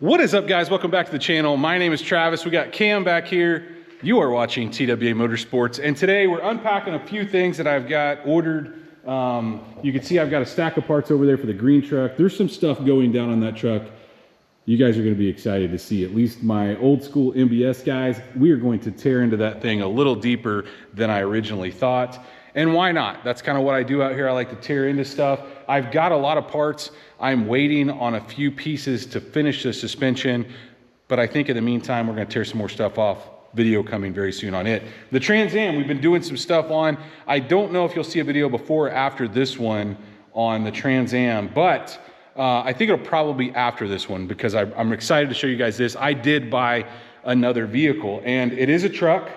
What is up, guys? Welcome back to the channel. My name is Travis. We got Cam back here. You are watching TWA Motorsports, and today we're unpacking a few things that I've got ordered. You can see I've got a stack of parts over there for the green truck. There's some stuff going down on that truck. You guys are going to be excited to see, at least my old school MBS guys. We are going to tear into that thing a little deeper than I originally thought. And why not? That's kind of what I do out here. I like to tear into stuff. I've got a lot of parts. I'm waiting on a few pieces to finish the suspension, but I think in the meantime, we're going to tear some more stuff off. Video coming very soon on it. The Trans Am, we've been doing some stuff on. I don't know if you'll see a video before or after this one on the Trans Am, but I think it'll probably be after this one because I'm excited to show you guys this. I did buy another vehicle, and it is a truck,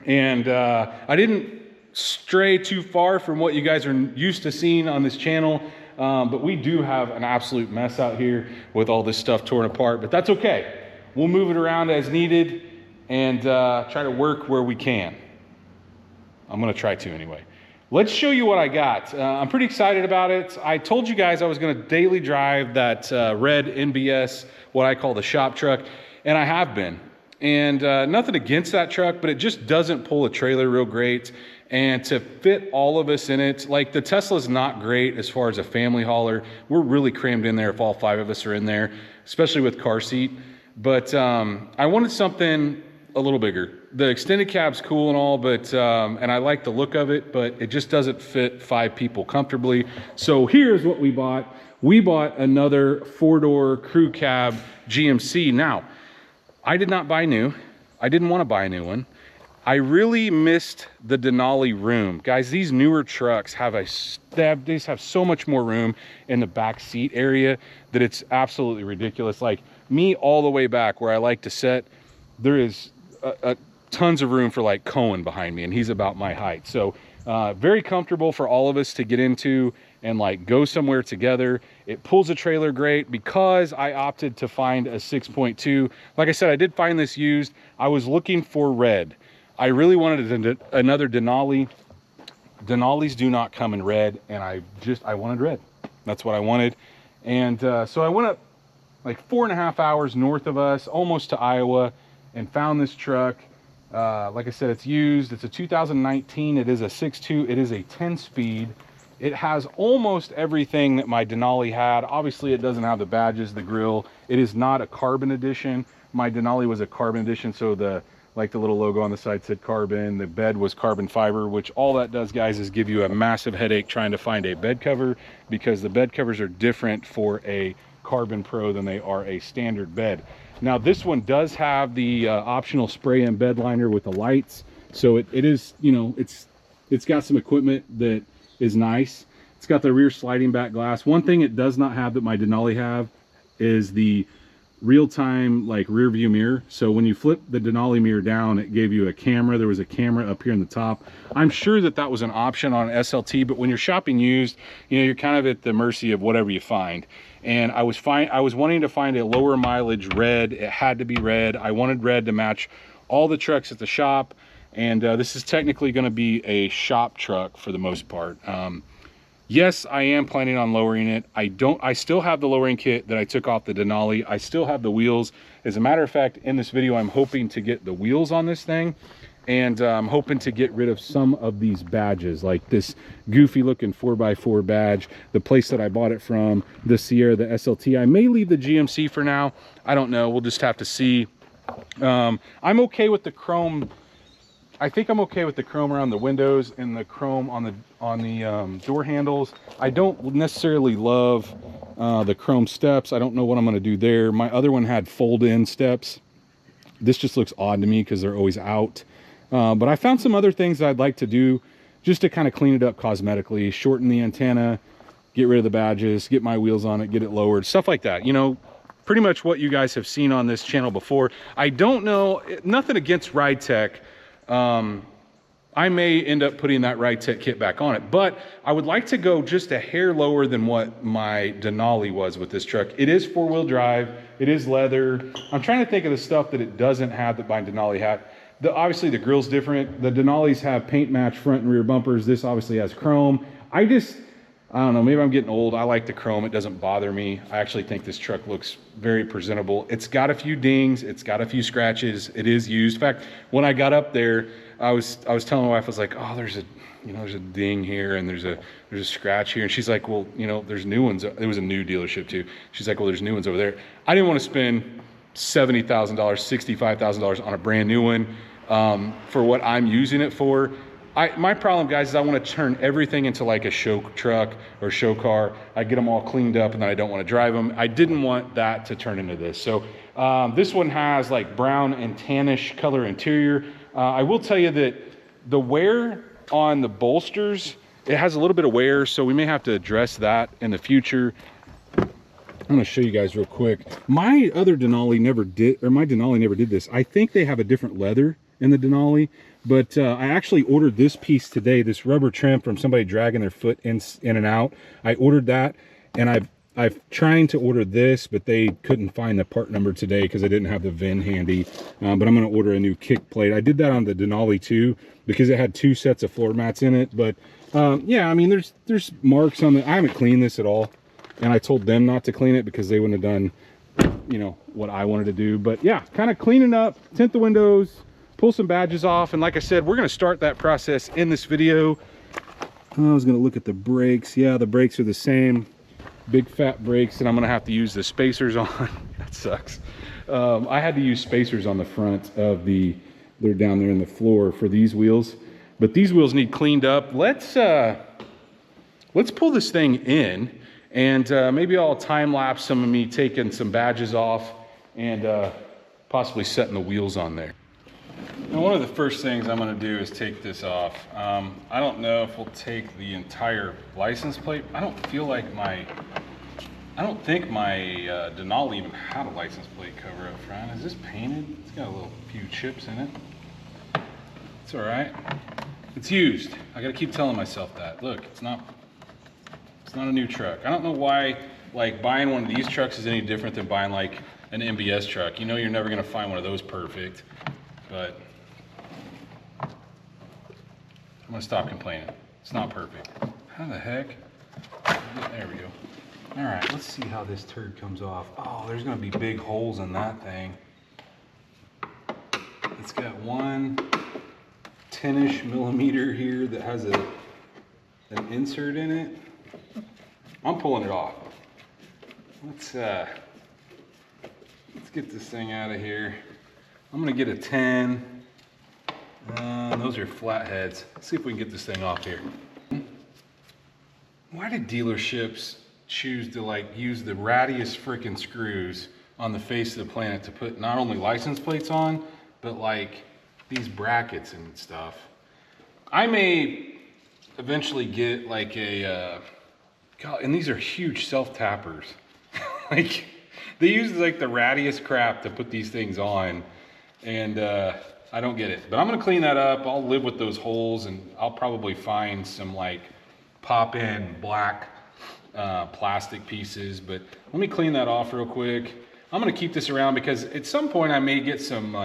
and I didn't stray too far from what you guys are used to seeing on this channel, but we do have an absolute mess out here with all this stuff torn apart, but that's okay. We'll move it around as needed and try to work where we can. I'm gonna try to anyway. Let's show you what I got. I'm pretty excited about it. I told you guys I was gonna daily drive that red NBS, what I call the shop truck, and I have been. And nothing against that truck, but it just doesn't pull a trailer real great. And to fit all of us in it, like the Tesla's not great as far as a family hauler. We're really crammed in there if all 5 of us are in there, especially with car seat. But I wanted something a little bigger. The extended cab's cool and all, but and I like the look of it, but it just doesn't fit 5 people comfortably. So here's what we bought. We bought another 4-door crew cab GMC. Now, I did not buy new. I didn't want to buy a new one. I really missed the Denali room. Guys, these newer trucks have they just have so much more room in the back seat area that it's absolutely ridiculous. Like me all the way back where I like to sit, there is tons of room for like Cohen behind me, and he's about my height. So very comfortable for all of us to get into and like go somewhere together. It pulls a trailer great because I opted to find a 6.2. Like I said, I did find this used. I was looking for red. I really wanted another Denali. Denalis do not come in red, and I wanted red. That's what I wanted. And so I went up like 4.5 hours north of us, almost to Iowa, and found this truck. Like I said, it's used. It's a 2019. It is a 6.2. It is a 10-speed. It has almost everything that my Denali had. Obviously, it doesn't have the badges, the grill. It is not a carbon edition. My Denali was a carbon edition, so the little logo on the side said carbon. The bed was carbon fiber, which all that does, guys, is give you a massive headache trying to find a bed cover because the bed covers are different for a Carbon Pro than they are a standard bed. Now, this one does have the optional spray-in bed liner with the lights. So it is, you know, it's got some equipment that is nice. It's got the rear sliding back glass. One thing it does not have that my Denali have is the real-time like rear view mirror. So when you flip the Denali mirror down, it gave you a camera. There was a camera up here in the top. I'm sure that that was an option on an SLT, but when you're shopping used, you know, you're kind of at the mercy of whatever you find. And I was wanting to find a lower mileage red. It had to be red. I wanted red to match all the trucks at the shop, and this is technically going to be a shop truck for the most part. Yes, I am planning on lowering it. I still have the lowering kit that I took off the Denali. I still have the wheels. As a matter of fact, in this video, I'm hoping to get the wheels on this thing, and I'm hoping to get rid of some of these badges, like this goofy looking 4x4 badge, the place that I bought it from, the Sierra, the SLT. I may leave the GMC for now. I don't know. We'll just have to see. I'm okay with the chrome. I think I'm okay with the chrome around the windows and the chrome on the door handles. I don't necessarily love the chrome steps. I don't know what I'm going to do there. My other one had fold-in steps. This just looks odd to me because they're always out. But I found some other things that I'd like to do just to kind of clean it up cosmetically, shorten the antenna, get rid of the badges, get my wheels on it, get it lowered, stuff like that. You know, pretty much what you guys have seen on this channel before. I don't know, nothing against Ride Tech. I may end up putting that Ride Tech kit back on it, but I would like to go just a hair lower than what my Denali was with this truck. It is 4-wheel drive. It is leather. I'm trying to think of the stuff that it doesn't have that my Denali had. Obviously the grill's different. The Denalis have paint match front and rear bumpers. This obviously has chrome. I I don't know, maybe I'm getting old. I like the chrome. It doesn't bother me. I actually think this truck looks very presentable. It's got a few dings. It's got a few scratches. It is used. In fact, when I got up there, I was telling my wife, I was like, oh, there's a ding here and there's a scratch here. And she's like, well, there's new ones. It was a new dealership too. She's like, well, there's new ones over there. I didn't want to spend $70,000, $65,000 on a brand new one for what I'm using it for. My problem, guys, is I want to turn everything into like a show truck or show car. I get them all cleaned up and then I don't want to drive them. I didn't want that to turn into this. So this one has like brown and tannish color interior. I will tell you that the wear on the bolsters, it has a little bit of wear, so we may have to address that in the future. I'm going to show you guys real quick. My other Denali never did, or my Denali never did this. I think they have a different leather in the Denali, but I actually ordered this piece today, this rubber trim from somebody dragging their foot in and out. I ordered that, and I've trying to order this, but they couldn't find the part number today because I didn't have the VIN handy. But I'm going to order a new kick plate. I did that on the Denali too because it had 2 sets of floor mats in it. But yeah, I mean, there's marks on the. I haven't cleaned this at all, and I told them not to clean it because they wouldn't have done, what I wanted to do. But yeah, kind of cleaning up, tint the windows, pull some badges off, and like I said, we're going to start that process in this video. I was going to look at the brakes. Yeah, the brakes are the same. Big fat brakes, and I'm gonna have to use the spacers on. That sucks. I had to use spacers on the front of they're down there in the floor for these wheels, but these wheels need cleaned up. Let's pull this thing in, and maybe I'll time lapse some of me taking some badges off and possibly setting the wheels on there. Now, one of the first things I'm going to do is take this off. I don't know if we'll take the entire license plate. I don't think my Denali even had a license plate cover up front. Is this painted? It's got a few chips in it. It's all right. It's used. I got to keep telling myself that. Look, it's not a new truck. I don't know why like buying one of these trucks is any different than buying like an MBS truck. You're never going to find one of those perfect. But I'm gonna stop complaining. It's not perfect. How the heck? There we go. All right, let's see how this turd comes off. Oh, there's gonna be big holes in that thing. It's got one 10-ish millimeter here that has an insert in it. I'm pulling it off. Let's get this thing out of here. I'm gonna get a 10. Those are flatheads. Let's see if we can get this thing off here. Why did dealerships choose to use the rattiest freaking screws on the face of the planet to put not only license plates on, but these brackets and stuff? I may eventually get God, and these are huge self-tappers. They use the rattiest crap to put these things on. And I don't get it, but I'm gonna clean that up. I'll live with those holes, and I'll probably find some pop-in black plastic pieces, but let me clean that off real quick. I'm gonna keep this around because at some point I may get some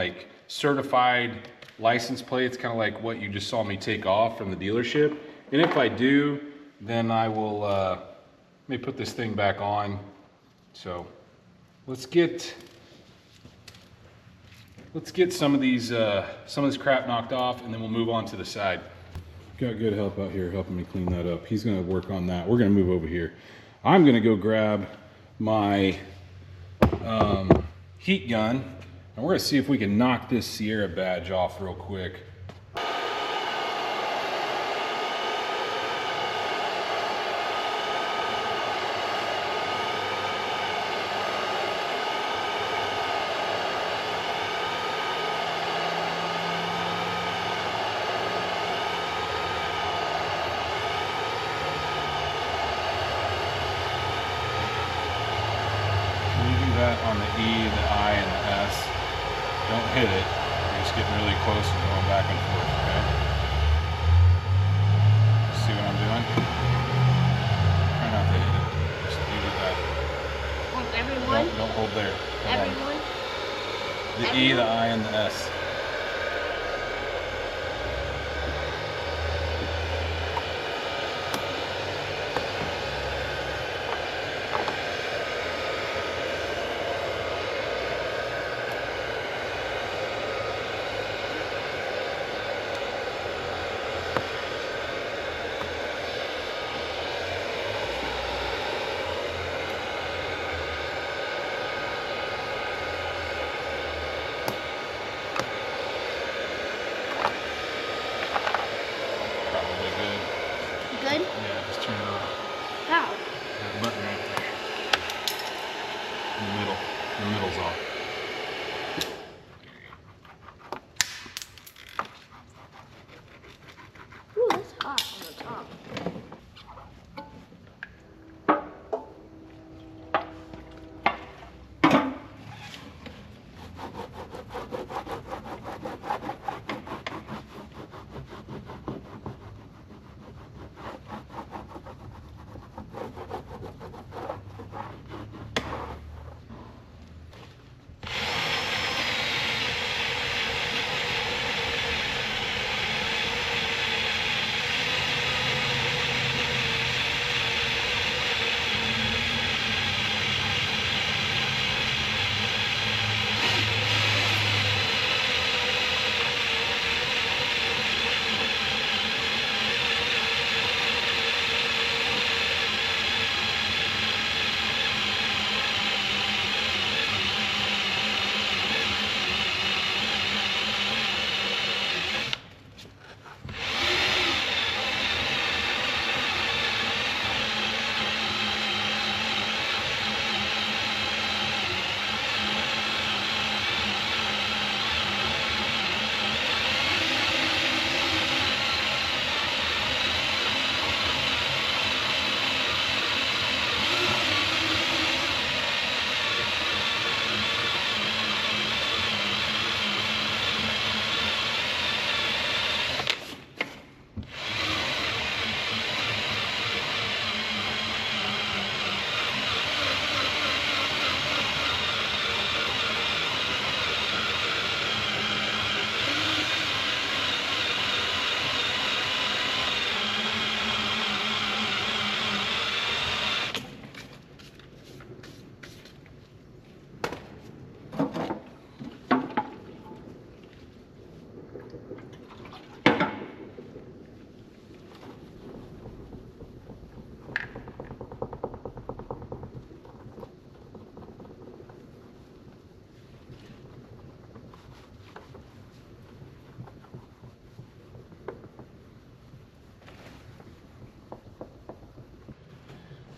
certified license plates, kind of like what you just saw me take off from the dealership. And if I do, then I will may put this thing back on. So let's get some of these some of this crap knocked off, and then we'll move on to the side. Got good help out here helping me clean that up. He's gonna work on that. We're gonna move over here. I'm gonna go grab my heat gun, and we're gonna see if we can knock this Sierra badge off real quick. On the E, the I, and the S. Don't hit it. You're just getting really close and going back and forth, okay? See what I'm doing? Try not to hit it. Just leave it that. On everyone? Don't hold there. Everyone? The E, the I, and the S. The middle's off. Ooh, that's hot on the top.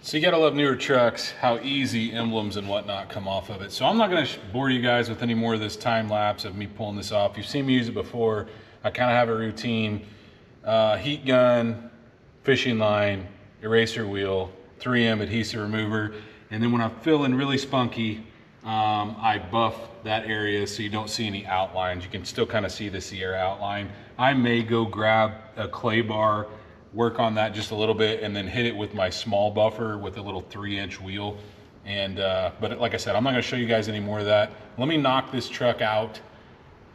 So you gotta love newer trucks, how easy emblems and whatnot come off of it. So I'm not gonna bore you guys with any more of this time lapse of me pulling this off. You've seen me use it before. I kind of have a routine. Heat gun, fishing line, eraser wheel, 3M adhesive remover. And then when I'm feeling really spunky, I buff that area so you don't see any outlines. You can still kind of see the Sierra outline. I may go grab a clay bar, work on that just a little bit, and then hit it with my small buffer with a little 3-inch wheel. And but like I said, I'm not gonna show you guys any more of that. Let me knock this truck out.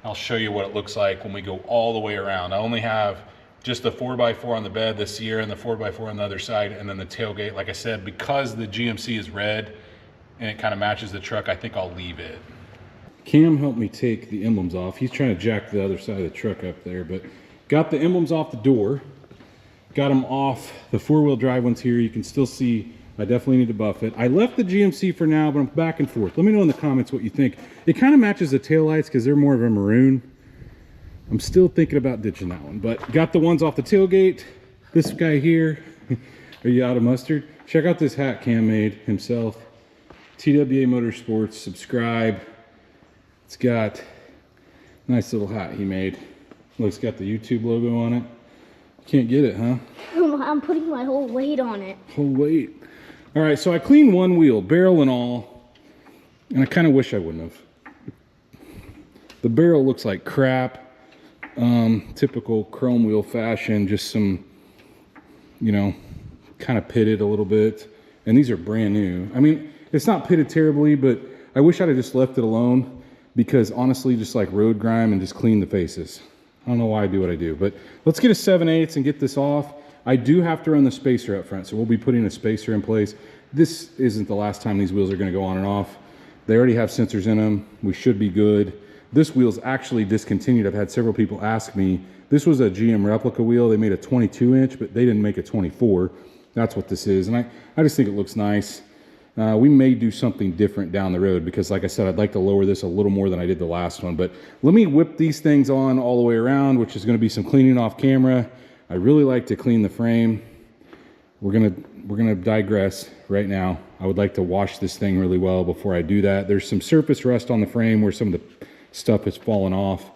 I'll show you what it looks like when we go all the way around. I only have just the 4x4 on the bed, the Sierra and the 4x4 on the other side, and then the tailgate. Like I said, because the GMC is red and it kind of matches the truck, I think I'll leave it. Cam helped me take the emblems off. He's trying to jack the other side of the truck up there, but got the emblems off the door. Got them off the 4-wheel drive ones here. You can still see I definitely need to buff it. I left the GMC for now, but I'm back and forth. Let me know in the comments what you think. It kind of matches the taillights because they're more of a maroon. I'm still thinking about ditching that one, but got the ones off the tailgate. This guy here, are you out of mustard? Check out this hat Cam made himself. TWA Motorsports, subscribe. It's got a nice little hat he made. Look, it's got the YouTube logo on it. Can't get it, huh? I'm putting my whole weight on it. Whole weight. All right, so I cleaned one wheel, barrel and all, and I kind of wish I wouldn't have. The barrel looks like crap. Typical chrome wheel fashion, just some, you know, kind of pitted a little bit. And these are brand new. I mean, it's not pitted terribly, but I wish I'd have just left it alone because honestly, just like road grime and just clean the faces. I don't know why I do what I do, but let's get a 7/8 and get this off. I do have to run the spacer up front, so we'll be putting a spacer in place. This isn't the last time these wheels are gonna go on and off. They already have sensors in them. We should be good. This wheel's actually discontinued. I've had several people ask me. This was a GM replica wheel. They made a 22-inch, but they didn't make a 24. That's what this is, and I just think it looks nice. We may do something different down the road because, like I said, I'd like to lower this a little more than I did the last one. But let me whip these things on all the way around, which is going to be some cleaning off camera. I really like to clean the frame. We're going to we're gonna digress right now. I would like to wash this thing really well before I do that. There's some surface rust on the frame where some of the stuff has fallen off.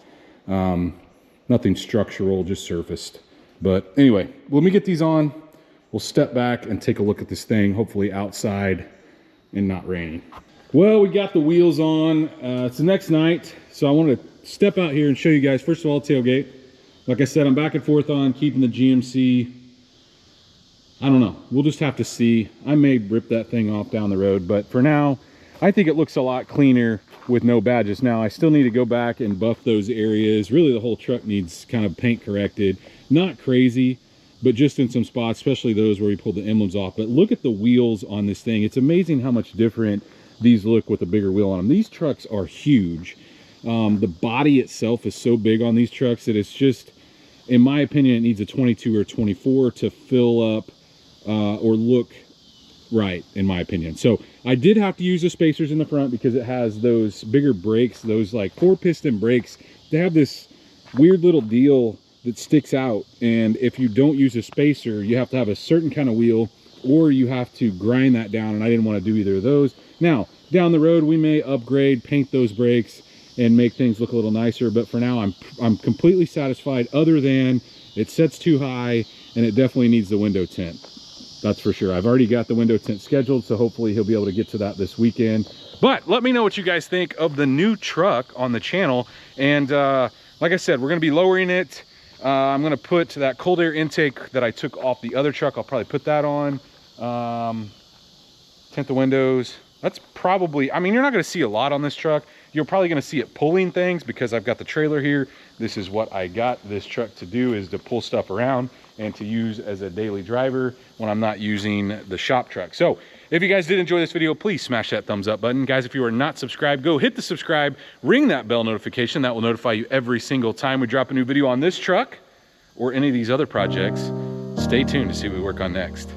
Nothing structural, just surfaced. But anyway, let me get these on. We'll step back and take a look at this thing, hopefully outside and not raining. Well, we got the wheels on. It's the next night, so I wanted to step out here and show you guys. First of all, tailgate. Like I said, I'm back and forth on keeping the GMC. I don't know. We'll just have to see. I may rip that thing off down the road, but for now, I think it looks a lot cleaner with no badges. Now, I still need to go back and buff those areas. Really, the whole truck needs kind of paint corrected. Not crazy, but just in some spots, especially those where we pulled the emblems off. But look at the wheels on this thing. It's amazing how much different these look with a bigger wheel on them. These trucks are huge. The body itself is so big on these trucks that it's just, in my opinion, it needs a 22 or 24 to fill up or look right, in my opinion. So I did have to use the spacers in the front because it has those bigger brakes, those like 4-piston brakes. They have this weird little deal that sticks out, and if you don't use a spacer, you have to have a certain kind of wheel, or you have to grind that down, and I didn't want to do either of those. Now, down the road, we may upgrade, paint those brakes, and make things look a little nicer, but for now, I'm completely satisfied, other than it sets too high, and it definitely needs the window tint. That's for sure. I've already got the window tint scheduled, so hopefully he'll be able to get to that this weekend. But let me know what you guys think of the new truck on the channel. And like I said, we're gonna be lowering it. I'm gonna put that cold air intake that I took off the other truck. I'll probably put that on. Tint the windows. That's probably, I mean, you're not gonna see a lot on this truck. You're probably gonna see it pulling things because I've got the trailer here. This is what I got this truck to do, is to pull stuff around and to use as a daily driver when I'm not using the shop truck. So if you guys did enjoy this video, please smash that thumbs up button. Guys, if you are not subscribed, go hit the subscribe, ring that bell notification. That will notify you every single time we drop a new video on this truck or any of these other projects. Stay tuned to see what we work on next.